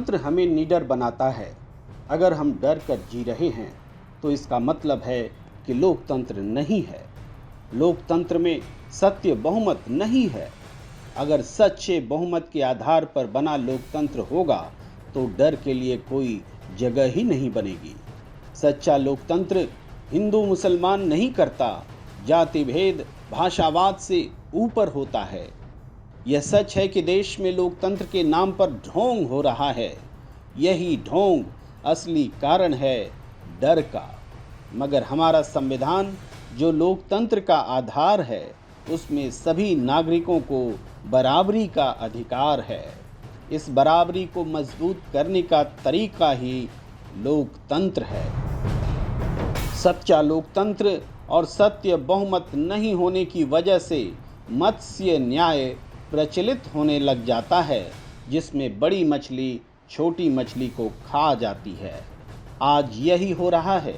लोकतंत्र हमें निडर बनाता है। अगर हम डर कर जी रहे हैं तो इसका मतलब है कि लोकतंत्र नहीं है। लोकतंत्र में सत्य बहुमत नहीं है। अगर सच्चे बहुमत के आधार पर बना लोकतंत्र होगा तो डर के लिए कोई जगह ही नहीं बनेगी। सच्चा लोकतंत्र हिंदू मुसलमान नहीं करता, जाति भेद भाषावाद से ऊपर होता है। यह सच है कि देश में लोकतंत्र के नाम पर ढोंग हो रहा है। यही ढोंग असली कारण है डर का। मगर हमारा संविधान जो लोकतंत्र का आधार है, उसमें सभी नागरिकों को बराबरी का अधिकार है। इस बराबरी को मजबूत करने का तरीका ही लोकतंत्र है। सच्चा लोकतंत्र और सत्य बहुमत नहीं होने की वजह से मत्स्य न्याय प्रचलित होने लग जाता है, जिसमें बड़ी मछली छोटी मछली को खा जाती है। आज यही हो रहा है।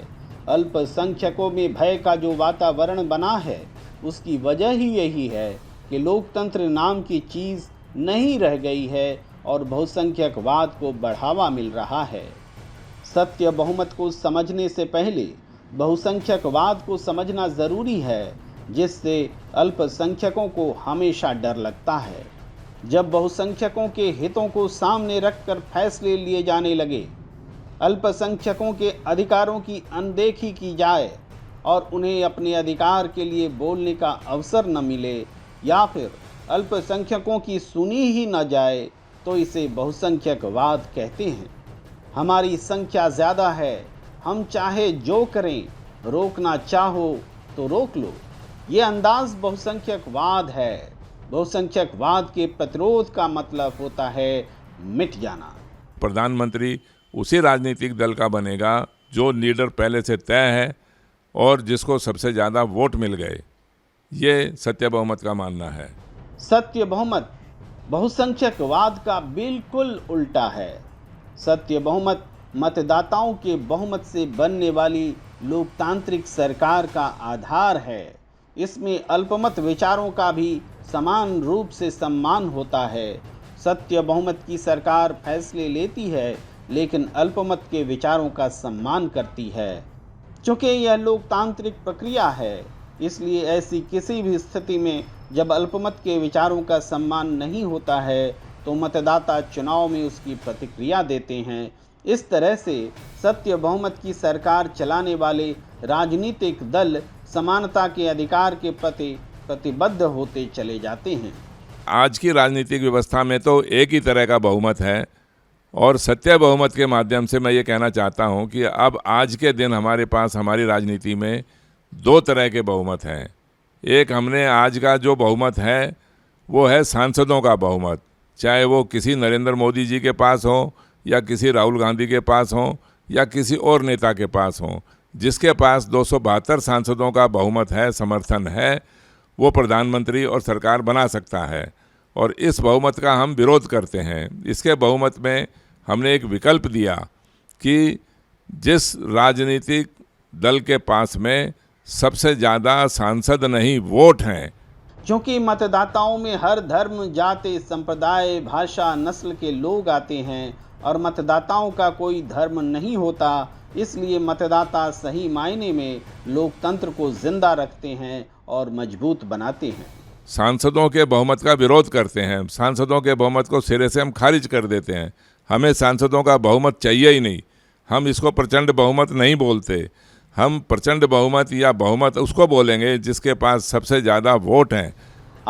अल्पसंख्यकों में भय का जो वातावरण बना है, उसकी वजह ही यही है कि लोकतंत्र नाम की चीज़ नहीं रह गई है और बहुसंख्यकवाद को बढ़ावा मिल रहा है। सत्य बहुमत को समझने से पहले बहुसंख्यकवाद को समझना ज़रूरी है, जिससे अल्पसंख्यकों को हमेशा डर लगता है। जब बहुसंख्यकों के हितों को सामने रखकर फैसले लिए जाने लगे, अल्पसंख्यकों के अधिकारों की अनदेखी की जाए और उन्हें अपने अधिकार के लिए बोलने का अवसर न मिले, या फिर अल्पसंख्यकों की सुनी ही न जाए, तो इसे बहुसंख्यकवाद कहते हैं। हमारी संख्या ज़्यादा है, हम चाहे जो करें, रोकना चाहो तो रोक लो, ये अंदाज बहुसंख्यकवाद है। बहुसंख्यकवाद के प्रतिरोध का मतलब होता है मिट जाना। प्रधानमंत्री उसी राजनीतिक दल का बनेगा जो लीडर पहले से तय है और जिसको सबसे ज़्यादा वोट मिल गए। ये सत्य बहुमत का मानना है। सत्य बहुमत बहुसंख्यकवाद का बिल्कुल उल्टा है। सत्य बहुमत मतदाताओं के बहुमत से बनने वाली लोकतांत्रिक सरकार का आधार है। इसमें अल्पमत विचारों का भी समान रूप से सम्मान होता है। सत्य बहुमत की सरकार फैसले लेती है, लेकिन अल्पमत के विचारों का सम्मान करती है। चूँकि यह लोकतांत्रिक प्रक्रिया है, इसलिए ऐसी किसी भी स्थिति में जब अल्पमत के विचारों का सम्मान नहीं होता है, तो मतदाता चुनाव में उसकी प्रतिक्रिया देते हैं। इस तरह से सत्य बहुमत की सरकार चलाने वाले राजनीतिक दल समानता के अधिकार के प्रति प्रतिबद्ध होते चले जाते हैं। आज की राजनीतिक व्यवस्था में तो एक ही तरह का बहुमत है, और सत्य बहुमत के माध्यम से मैं ये कहना चाहता हूँ कि अब आज के दिन हमारे पास हमारी राजनीति में दो तरह के बहुमत हैं। एक हमने आज का जो बहुमत है वो है सांसदों का बहुमत, चाहे वो किसी नरेंद्र मोदी जी के पास हो या किसी राहुल गांधी के पास हो या किसी और नेता के पास हो। जिसके पास 272 सांसदों का बहुमत है, समर्थन है, वो प्रधानमंत्री और सरकार बना सकता है, और इस बहुमत का हम विरोध करते हैं। इसके बहुमत में हमने एक विकल्प दिया कि जिस राजनीतिक दल के पास में सबसे ज़्यादा सांसद नहीं वोट हैं। क्योंकि मतदाताओं में हर धर्म, जाति, संप्रदाय, भाषा, नस्ल के लोग आते हैं और मतदाताओं का कोई धर्म नहीं होता, इसलिए मतदाता सही मायने में लोकतंत्र को जिंदा रखते हैं और मजबूत बनाते हैं। सांसदों के बहुमत का विरोध करते हैं, सांसदों के बहुमत को सिरे से हम खारिज कर देते हैं। हमें सांसदों का बहुमत चाहिए ही नहीं। हम इसको प्रचंड बहुमत नहीं बोलते। हम प्रचंड बहुमत या बहुमत उसको बोलेंगे जिसके पास सबसे ज़्यादा वोट हैं।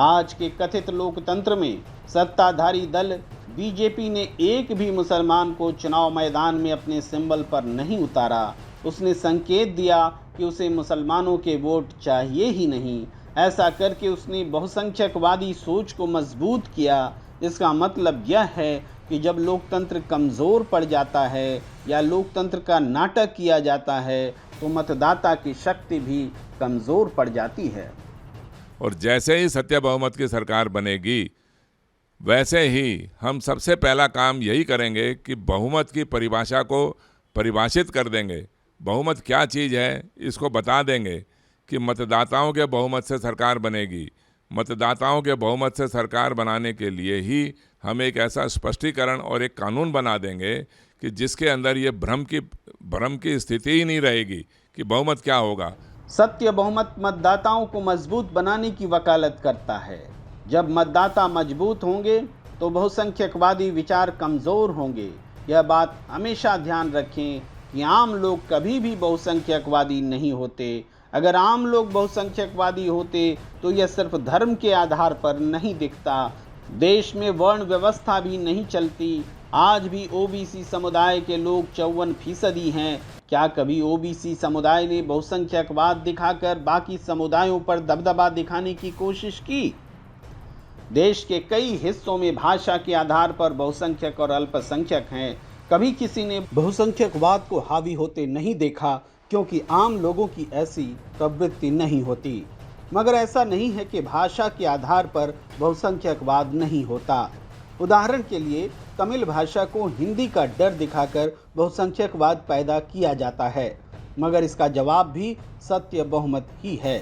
आज के कथित लोकतंत्र में सत्ताधारी दल बीजेपी ने एक भी मुसलमान को चुनाव मैदान में अपने सिंबल पर नहीं उतारा। उसने संकेत दिया कि उसे मुसलमानों के वोट चाहिए ही नहीं। ऐसा करके उसने बहुसंख्यकवादी सोच को मजबूत किया। इसका मतलब यह है कि जब लोकतंत्र कमज़ोर पड़ जाता है या लोकतंत्र का नाटक किया जाता है, तो मतदाता की शक्ति भी कमज़ोर पड़ जाती है। और जैसे ही सत्य बहुमत की सरकार बनेगी, वैसे ही हम सबसे पहला काम यही करेंगे कि बहुमत की परिभाषा को परिभाषित कर देंगे। बहुमत क्या चीज़ है इसको बता देंगे कि मतदाताओं के बहुमत से सरकार बनेगी। मतदाताओं के बहुमत से सरकार बनाने के लिए ही हम एक ऐसा स्पष्टीकरण और एक कानून बना देंगे कि जिसके अंदर ये भ्रम की स्थिति ही नहीं रहेगी कि बहुमत क्या होगा। सत्य बहुमत मतदाताओं को मजबूत बनाने की वकालत करता है। जब मतदाता मजबूत होंगे तो बहुसंख्यकवादी विचार कमजोर होंगे। यह बात हमेशा ध्यान रखें कि आम लोग कभी भी बहुसंख्यकवादी नहीं होते। अगर आम लोग बहुसंख्यकवादी होते तो यह सिर्फ धर्म के आधार पर नहीं दिखता। देश में वर्ण व्यवस्था भी नहीं चलती। आज भी ओबीसी समुदाय के लोग 54% हैं। क्या कभी ओबीसी समुदाय ने बहुसंख्यकवाद दिखाकर बाकी समुदायों पर दबदबा दिखाने की कोशिश की? देश के कई हिस्सों में भाषा के आधार पर बहुसंख्यक और अल्पसंख्यक हैं। कभी किसी ने बहुसंख्यकवाद को हावी होते नहीं देखा, क्योंकि आम लोगों की ऐसी प्रवृत्ति नहीं होती। मगर ऐसा नहीं है कि भाषा के आधार पर बहुसंख्यकवाद नहीं होता। उदाहरण के लिए तमिल भाषा को हिंदी का डर दिखाकर बहुसंख्यकवाद पैदा किया जाता है, मगर इसका जवाब भी सत्य बहुमत ही है।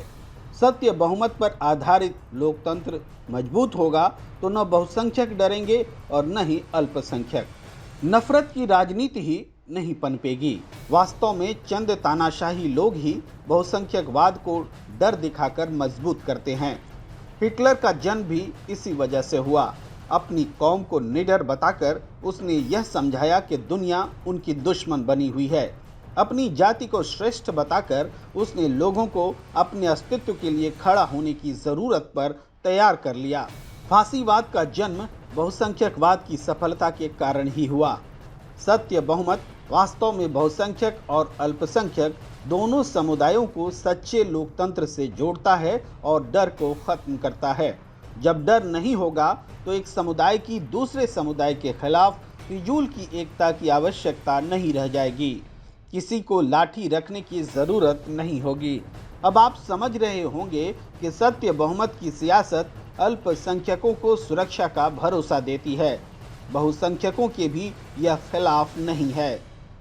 सत्य बहुमत पर आधारित लोकतंत्र मजबूत होगा तो न बहुसंख्यक डरेंगे और न ही अल्पसंख्यक। नफरत की राजनीति ही नहीं पनपेगी। वास्तव में चंद तानाशाही लोग ही बहुसंख्यकवाद को डर दिखाकर मजबूत करते हैं। हिटलर का जन्म भी इसी वजह से हुआ। अपनी कौम को निडर बताकर उसने यह समझाया कि दुनिया उनकी दुश्मन बनी हुई है। अपनी जाति को श्रेष्ठ बताकर उसने लोगों को अपने अस्तित्व के लिए खड़ा होने की जरूरत पर तैयार कर लिया। फांसीवाद का जन्म बहुसंख्यकवाद की सफलता के कारण ही हुआ। सत्य बहुमत वास्तव में बहुसंख्यक और अल्पसंख्यक दोनों समुदायों को सच्चे लोकतंत्र से जोड़ता है और डर को खत्म करता है। जब डर नहीं होगा तो एक समुदाय की दूसरे समुदाय के खिलाफ फिजूल की एकता की आवश्यकता नहीं रह जाएगी। किसी को लाठी रखने की जरूरत नहीं होगी। अब आप समझ रहे होंगे कि सत्य बहुमत की सियासत अल्पसंख्यकों को सुरक्षा का भरोसा देती है, बहुसंख्यकों के भी यह खिलाफ नहीं है।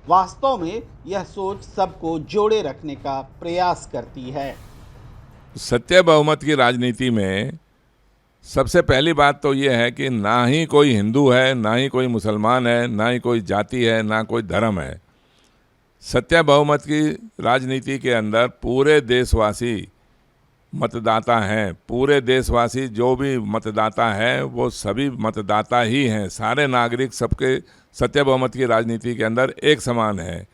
वास्तव में यह सोच सबको जोड़े रखने का प्रयास करती है। सत्य बहुमत की राजनीति में सबसे पहली बात तो यह है कि ना ही कोई हिंदू है, ना ही कोई मुसलमान है, ना ही कोई जाति है, ना कोई धर्म है। सत्य बहुमत की राजनीति के अंदर पूरे देशवासी मतदाता हैं। पूरे देशवासी जो भी मतदाता हैं वो सभी मतदाता ही हैं। सारे नागरिक सबके सत्य बहुमत की राजनीति के अंदर एक समान है।